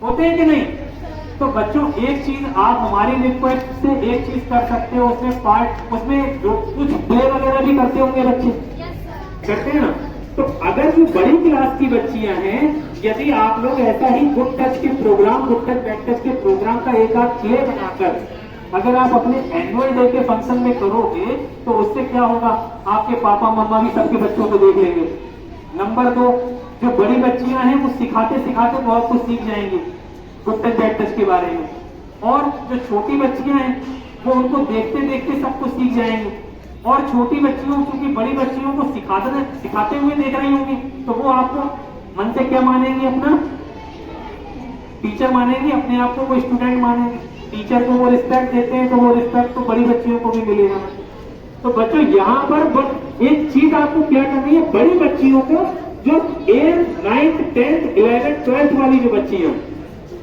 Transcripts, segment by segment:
होते हैं कि नहीं? तो बच्चों एक चीज आप हमारी रिक्वेस्ट से एक चीज कर सकते हो, उसमें जो कुछ प्ले वगैरह भी करते होंगे बच्चे, करते हैं ना? तो अगर जो बड़ी क्लास की बच्चियां हैं, यदि आप लोग ऐसा ही गुड टच के programme, good touch bad touch के प्रोग्राम का एक आध प्ले बनाकर अगर आप अपने एनुअल डे के फंक्शन में करोगे तो उससे क्या होगा, आपके पापा मम्मा भी सबके बच्चों को देख लेंगे। नंबर 2, जो बड़ी बच्चियां हैं वो सिखाते सिखाते बहुत कुछ सीख जाएंगी गुड टच बैड टच के बारे में, और जो छोटी बच्चियां हैं वो उनको देखते देखते सब कुछ सीख जाएंगी। और छोटी बच्चियों, क्योंकि बड़ी बच्चियों को सिखाते हुए देख रही होंगी, तो वो आपको मन से क्या मानेंगी, अपना टीचर मानेंगी, अपने आप को वो स्टूडेंट मानेंगे। टीचर को वो रिस्पेक्ट देते हैं तो वो रिस्पेक्ट तो बड़ी बच्चियों को भी मिलेगा। तो बच्चों यहाँ पर एक चीज आपको क्या करनी है, बड़ी बच्चियों को, जो 8th 9th 10th 11th 12th वाली जो बच्चियां,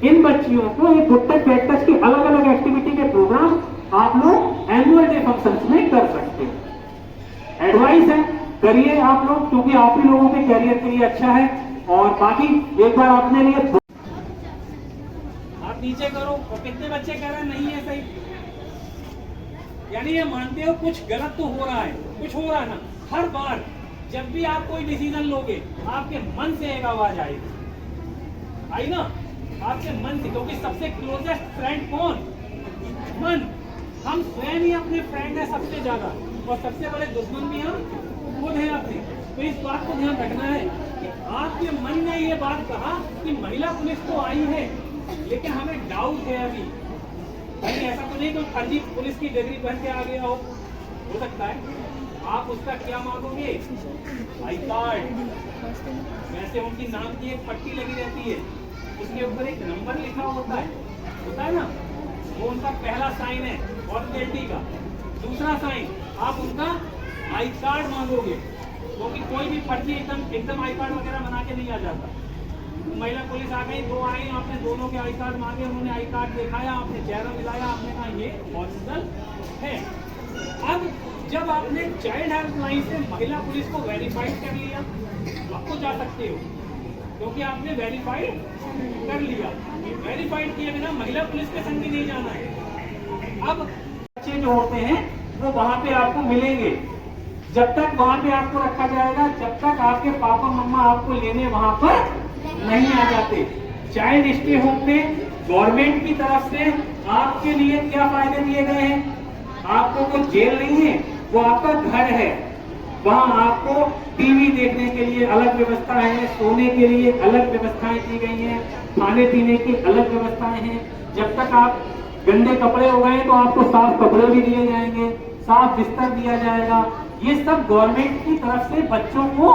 इन बच्चियों को एक गुड टच बैड टच की अलग अलग एक्टिविटी के प्रोग्राम आप लोग एनुअल डे फंक्शन में कर सकते हो। एडवाइस है, करिए आप लोग, क्योंकि आप ही लोगों के कैरियर के लिए अच्छा है। और बाकी एक बार अपने लिए आप नीचे करो, और कितने बच्चे कह रहे हैं नहीं है सही, यानी ये मानते हो कुछ गलत तो हो रहा है, कुछ हो रहा है ना। हर बार जब भी आप कोई डिसीजन लोगे, आपके मन से एक आवाज आएगी, आई ना, आपके मन से, क्योंकि सबसे क्लोजेस्ट फ्रेंड कौन, मन। हम स्वयं ही अपने फ्रेंड है सबसे ज्यादा, और सबसे बड़े दुश्मन भी हम खुद हैं अपने। तो इस बात को ध्यान रखना है कि आपके मन ने ये बात कहा कि महिला पुलिस तो आई है, लेकिन हमें डाउट है अभी, कहीं ऐसा तो नहीं कोई फर्जी पुलिस की डिग्री पहन के आ गया हो सकता है। आप उसका क्या मांगोगे, आई कार्ड। वैसे उनकी नाम की एक पट्टी लगी रहती है, उसके ऊपर एक नंबर लिखा होता है ना, वो उनका पहला साइन है ऑथेंटिटी का। दूसरा साइन आप उनका आई कार्ड मांगोगे, क्योंकि कोई भी फर्जी एकदम आई कार्ड वगैरह बना के नहीं आ जाता। महिला पुलिस आ गई, 2 आई, आपने दोनों के आई कार्ड मांगे, उन्होंने आई कार्ड दिखाया, आपने चेहरा मिलाया, आपने कहा ये ओरिजिनल है। अब जब आपने चाइल्ड हेल्पलाइन से महिला पुलिस को वेरीफाइड कर लिया, आप तो जा सकते हो, क्योंकि आपने वेरीफाइड कर लिया। वेरीफाइड किए बिना महिला पुलिस के संग भी नहीं जाना है। अब बच्चे जो होते हैं वो वहां पे आपको मिलेंगे, जब तक वहां पे आपको रखा जाएगा, जब तक आपके पापा मम्मा आपको लेने वहां पर नहीं आ जाते। चाइल्ड स्टे होम में गवर्नमेंट की तरफ से आपके लिए क्या फायदे दिए गए हैं, आपको कोई जेल नहीं है, वो आपका घर है। वहां आपको टीवी देखने के लिए अलग व्यवस्था है, सोने के लिए अलग व्यवस्थाएं की गई हैं, खाने पीने की अलग व्यवस्थाएं हैं। जब तक आप गंदे कपड़े हो गए तो आपको साफ कपड़े भी दिए जाएंगे, साफ बिस्तर दिया जाएगा। ये सब गवर्नमेंट की तरफ से बच्चों को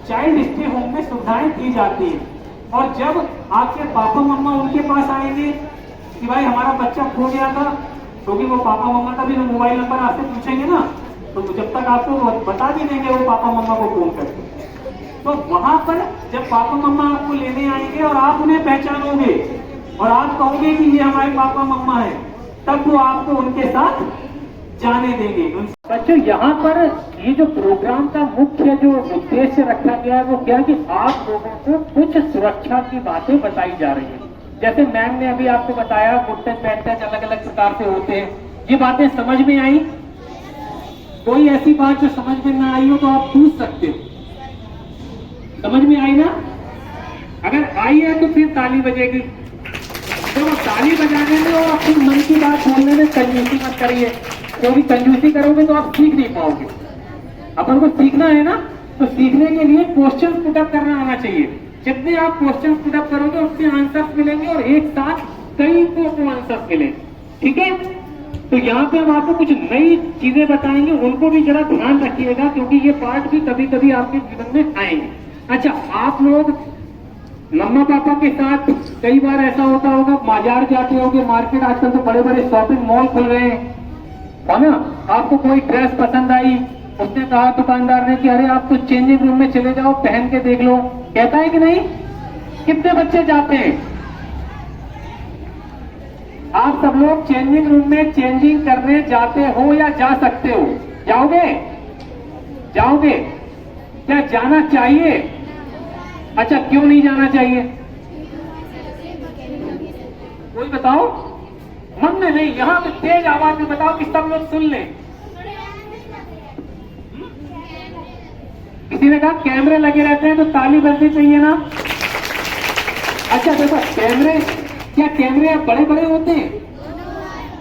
चाइल्ड स्टे होम में सुविधाएं दी जाती है। और जब आपके पापा मम्मा उनके पास आएंगे कि भाई हमारा बच्चा खो गया था, क्योंकि वो पापा मम्मा का भी मोबाइल नंबर आपसे पूछेंगे ना, तो जब तक आपको बता भी देंगे वो पापा मम्मा को फोन करके। तो वहां पर जब पापा मम्मा आपको लेने आएंगे और आप उन्हें पहचानोगे और आप कहोगे कि ये हमारे पापा मम्मा है, तब वो आपको उनके साथ जाने देंगे। बच्चों यहाँ पर ये जो प्रोग्राम का मुख्य जो उद्देश्य रखा गया है वो क्या, कि आप लोगों को कुछ सुरक्षा की बातें बताई जा रही है। जैसे मैम ने अभी आपको बताया गुड टच बैड टच अलग अलग प्रकार से होते हैं, ये बातें समझ में आई? कोई ऐसी बात जो समझ में ना आई हो तो आप पूछ सकते हो। समझ में आई ना? अगर आई है तो फिर ताली बजेगी। तो ताली बजाने में और अपनी मन की बात बोलने में कंजूसी मत करिए, क्योंकि कंजूसी करोगे तो आप सीख नहीं पाओगे। अपन को सीखना है ना, तो सीखने के लिए क्वेश्चन पुटअप करना आना चाहिए। जितने आप क्वेश्चन पुटअप करोगे उतने आंसर्स मिलेंगे, और एक साथ कई को आंसर्स मिलेंगे। ठीक है? तो यहाँ पे हम आपको कुछ नई चीजें बताएंगे, उनको भी जरा ध्यान रखिएगा, क्योंकि ये पार्ट भी कभी कभी आपके जीवन में आएंगे। अच्छा, आप लोग मम्मा पापा के साथ कई बार ऐसा होता होगा, बाजार जाते होगे, मार्केट, आजकल तो बड़े बड़े शॉपिंग मॉल खुल रहे हैं, है ना? आपको कोई ड्रेस पसंद आई, उसने कहा दुकानदार ने कि अरे आप तो चेंजिंग रूम में चले जाओ, पहन के देख लो, कहता है कि नहीं? कितने बच्चे जाते हैं? आप सब लोग चेंजिंग रूम में चेंजिंग करने जाते हो या जा सकते हो? जाओगे? जाओगे? क्या जाना चाहिए? अच्छा, क्यों नहीं जाना चाहिए? कोई बताओ, मन में नहीं, यहाँ पे तेज आवाज में बताओ कि सब लोग सुन लें। किसी ने कहा कैमरे लगे रहते हैं तो ताली बजनी चाहिए ना। अच्छा देखो, कैमरे, क्या कैमरे अब बड़े बड़े होते हैं?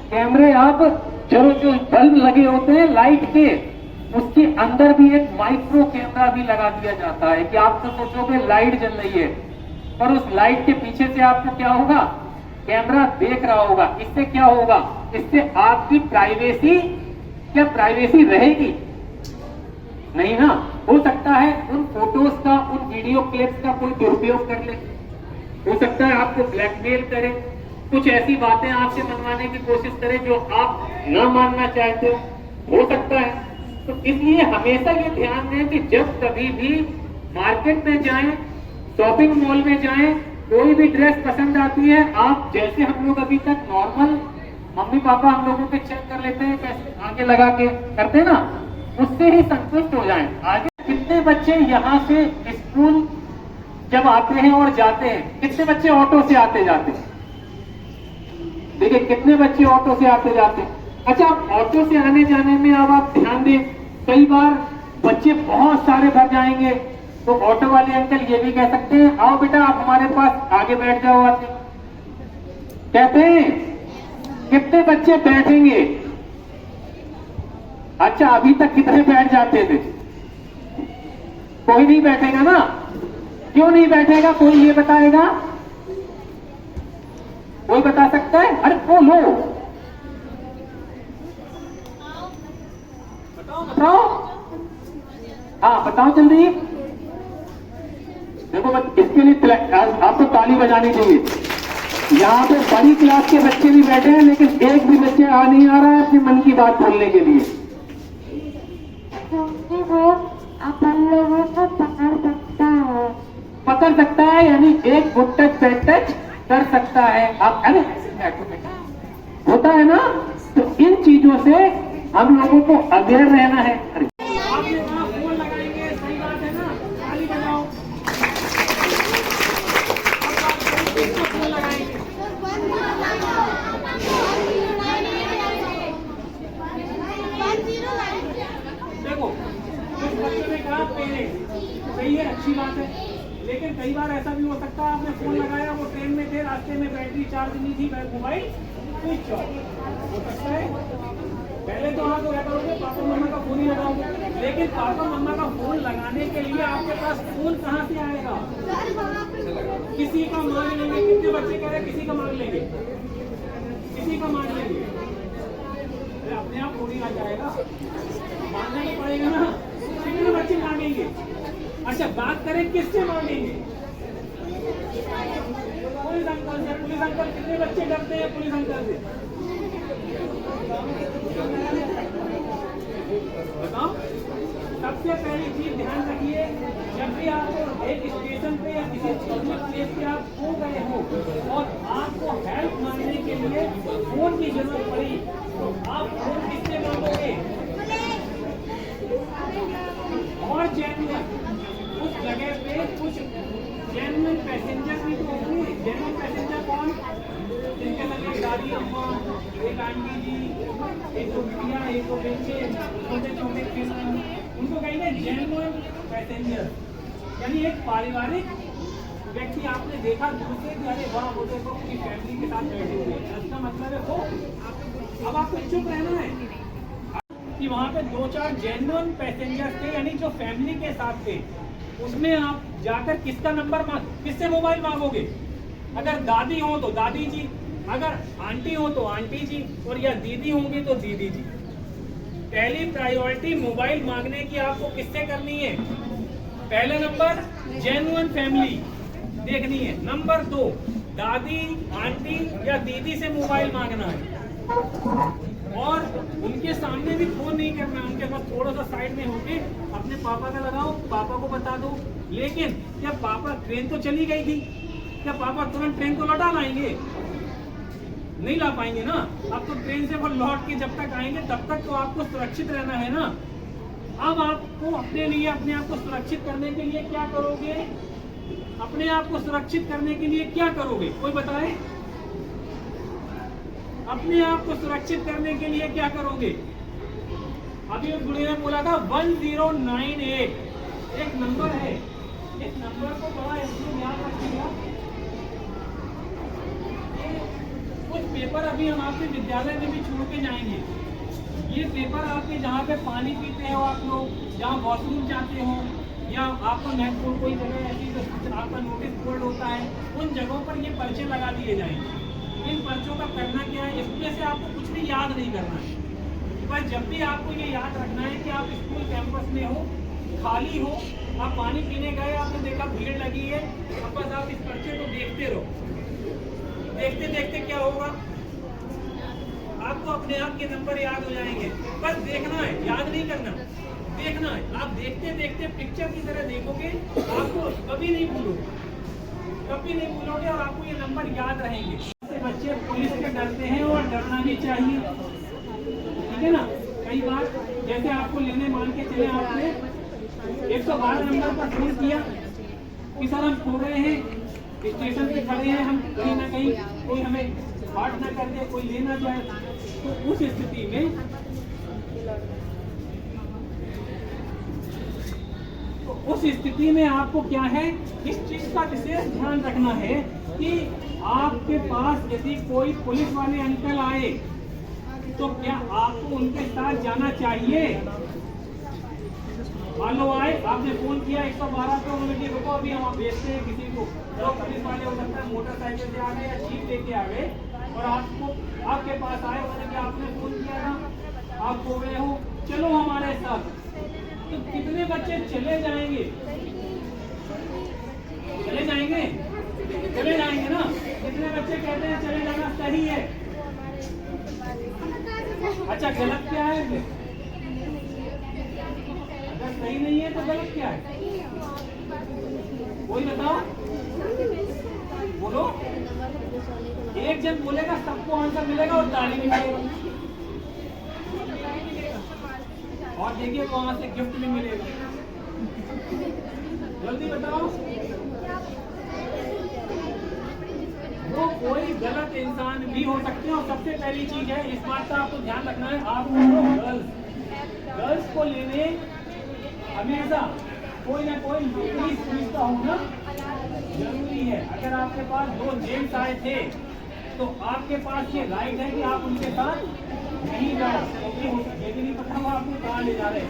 कैमरे अब जो बल्ब लगे होते हैं लाइट के, उसके अंदर भी एक माइक्रो कैमरा भी लगा दिया जाता है कि आप तो सोचोगे लाइट जल रही है, पर उस लाइट के पीछे से आपको क्या होगा, कैमरा देख रहा होगा। इससे क्या होगा, इससे आपकी प्राइवेसी, क्या प्राइवेसी रहेगी? नहीं ना। हो सकता है उन फोटोज का, उन वीडियो क्लिप्स का कोई दुरुपयोग कर ले, हो सकता है आपको ब्लैकमेल करे, कुछ ऐसी बातें आपसे मनवाने की कोशिश करे जो आप न मानना चाहते हो सकता है। तो इसलिए हमेशा ये ध्यान दें कि जब कभी भी मार्केट में जाएं, शॉपिंग मॉल में जाएं, कोई भी ड्रेस पसंद आती है, आप जैसे हम लोग अभी तक नॉर्मल मम्मी पापा हम लोगों के चेक कर लेते हैं, कैसे आगे लगा के करते हैं ना, उससे ही संतुष्ट हो जाएं। आगे कितने बच्चे यहाँ से स्कूल जब आते हैं और जाते हैं, कितने बच्चे ऑटो से आते जाते हैं? देखिए कितने बच्चे ऑटो से आते जाते हैं। अच्छा, ऑटो से आने जाने में अब आप ध्यान दें, कई बार बच्चे बहुत सारे भर जाएंगे तो ऑटो वाले अंकल ये भी कह सकते हैं, आओ बेटा आप हमारे पास आगे बैठ जाओ। आके कहते हैं कितने बच्चे बैठेंगे? अच्छा, अभी तक कितने बैठ जाते थे? कोई नहीं बैठेगा ना। क्यों नहीं बैठेगा, कोई ये बताएगा? कोई बता सकता है? अरे बोलो, बताओ, हाँ बताओ जल्दी। देखो इसके लिए आपको ताली बजानी चाहिए। यहाँ पे बड़ी क्लास के बच्चे भी बैठे हैं, लेकिन एक भी बच्चे नहीं आ रहा है अपने मन की बात बोलने के लिए। अपन लोगों को पकड़ सकता है, यानी एक गुड टच बैड टच कर सकता है। आप अरे होता है ना, तो इन चीजों से हम लोगों को अवेयर रहना है। अरे आपने वहां फोन लगाएंगे, सही बात है ना, ताली बजाओ। फोन लगाएंगे, देखो कुछ बच्चों ने कहा पेरेंट्स, सही है, अच्छी बात है, लेकिन कई बार ऐसा भी हो सकता है आपने फोन लगाया, वो ट्रेन में थे, रास्ते में बैटरी चार्ज नहीं थी, मोबाइल स्विच ऑफ हो सकता है। पहले तो आप क्या करोगे, पापा मम्मा का फोन ही लगाओगे, लेकिन पापा मम्मा का फोन लगाने के लिए आपके पास फोन कहाँ से आएगा? किसी का मांग लेंगे। कितने बच्चे कह रहे हैं किसी का मांग लेंगे, किसी का मांग लेंगे? अपने आप फोन ही आ जाएगा, मांगना ही पड़ेगा ना। कितने बच्चे मांगेंगे? अच्छा, बात करें किससे मांगेंगे? पुलिस अंकल से। पुलिस अंकल, कितने बच्चे डरते हैं पुलिस अंकल से? बताओ। सबसे पहली चीज ध्यान रखिए, जब भी आप एक स्टेशन पे या किसी पब्लिक प्लेस पे आप खो गए हो और आपको हेल्प मांगने के लिए फोन की जरूरत पड़ी, तो आप फोन किससे मांगोगे? और जेन्युइन उस जगह पे कुछ जेन्युइन पैसेंजर भी तो होंगे। जेन्युइन पैसेंजर कौन? जिनके लगे दादी अम्मा, एक आंटी जी, एक तो बिटिया, एक तो बच्चे, छोटे छोटे किसान, उनको कहेंगे जेन्युइन पैसेंजर। यानी एक पारिवारिक व्यक्ति आपने देखा दूसरे कि अरे वाह वो देखो पूरी फैमिली के साथ बैठे हुए हैं, इसका मतलब है वो। अब आपको चुप रहना है कि वहाँ पे 2-4 जेन्युइन पैसेंजर थे, यानी जो फैमिली के साथ थे। उसमें आप जाकर किसका नंबर किससे मोबाइल मांगोगे? अगर दादी हो तो दादी जी, अगर आंटी हो तो आंटी जी, और या दीदी होंगी तो दीदी जी। पहली प्रायोरिटी मोबाइल मांगने की आपको किससे करनी है? पहले नंबर जेन्युइन फैमिली देखनी है। नंबर 2 दादी, आंटी या दीदी से मोबाइल मांगना है, और उनके सामने भी फोन नहीं करना है। उनके पास थोड़ा सा साइड में होके अपने पापा का लगाओ, पापा को बता दो। लेकिन क्या पापा, ट्रेन तो चली गई थी, क्या पापा तुरंत ट्रेन को लौटा लाएंगे? नहीं ला पाएंगे ना। अब तो ट्रेन से वो लौट के जब तक आएंगे तब तक तो आपको सुरक्षित रहना है ना। अब आपको अपने लिए, अपने आप को सुरक्षित करने के लिए क्या करोगे? अपने आप को सुरक्षित करने के लिए क्या करोगे? कोई बताए? अपने आप को सुरक्षित करने के लिए क्या करोगे? अभी उस बुढ़े ने बोला था 1098 एक नंबर है, इस नंबर को बड़ा एकदम याद रखिएगा। कुछ पेपर अभी हम आपके विद्यालय में भी छोड़ के जाएंगे। ये पेपर आपके जहाँ पे पानी पीते हो आप लोग, जहाँ वॉशरूम जाते हो, या आपको महत्वपूर्ण कोई जगह ऐसी जो आपका नोटिस बोर्ड होता है, उन जगहों पर ये पर्चे लगा दिए जाएंगे। इन पर्चों का करना क्या है? इसमें से आपको कुछ भी याद नहीं करना है, पर जब भी आपको ये याद रखना है कि आप स्कूल कैंपस में हो, खाली हो, आप पानी पीने गए, आपने देखा भीड़ लगी है, अब बस आप इस पर्चे को देखते रहो। देखते देखते क्या होगा, आपको अपने आप के नंबर याद हो जाएंगे। बस देखना है, याद नहीं करना, देखना है। आप देखते देखते पिक्चर की तरह देखोगे, आपको कभी नहीं भूलोगे, कभी नहीं भूलोगे, और आपको ये नंबर याद रहेंगे। बच्चे पुलिस से डरते हैं और डरना भी चाहिए, ठीक है ना। कई बार जैसे आपको लेने, मान के चले आपने 112 नंबर पर फोन किया कि सर हम खो गए हैं, स्टेशन पे खड़े हैं, हम कहीं ना कहीं, कोई हमें बात ना कर दे, कोई ले ना जाए, तो उस स्थिति में आपको क्या है, इस चीज का विशेष ध्यान रखना है कि आपके पास यदि कोई पुलिस वाले अंकल आए तो क्या आपको उनके साथ जाना चाहिए? मान लो आए, आपने फोन किया 112 पे, उन्होंने कहा रुको अभी हम भेजते हैं किसी को, तो पुलिस वाले हो सकता है मोटरसाइकिल से आ गए या जीप लेके आ गए, और आपके पास आए, उन्होंने कहा आपने फोन किया था, आप खो गए हो, चलो हमारे साथ। तो कितने बच्चे चले जाएंगे? चले जाएंगे, चले जाएंगे ना। कितने बच्चे कहते हैं चले जाना सही है? अच्छा, गलत क्या है? अगर सही नहीं है तो गलत क्या है? कोई बताओ, बोलो। एक जन बोलेगा, सबको आंसर मिलेगा और ताली भी मिलेगा, और देखिए वहां से गिफ्ट भी मिलेगा। जल्दी बताओ। वो कोई गलत इंसान भी हो सकते हैं। और सबसे पहली चीज है, इस बात का आपको ध्यान रखना है, आपको गर्ल्स को लेने हमेशा कोई ना कोई लेडीज पुलिस का होना जरूरी है। अगर आपके पास 2 जेंट्स आए थे तो आपके पास ये राइट है कि आप उनके साथ नहीं जाओ, क्योंकि ये भी नहीं पता वो आपको कहाँ ले जा रहे हैं।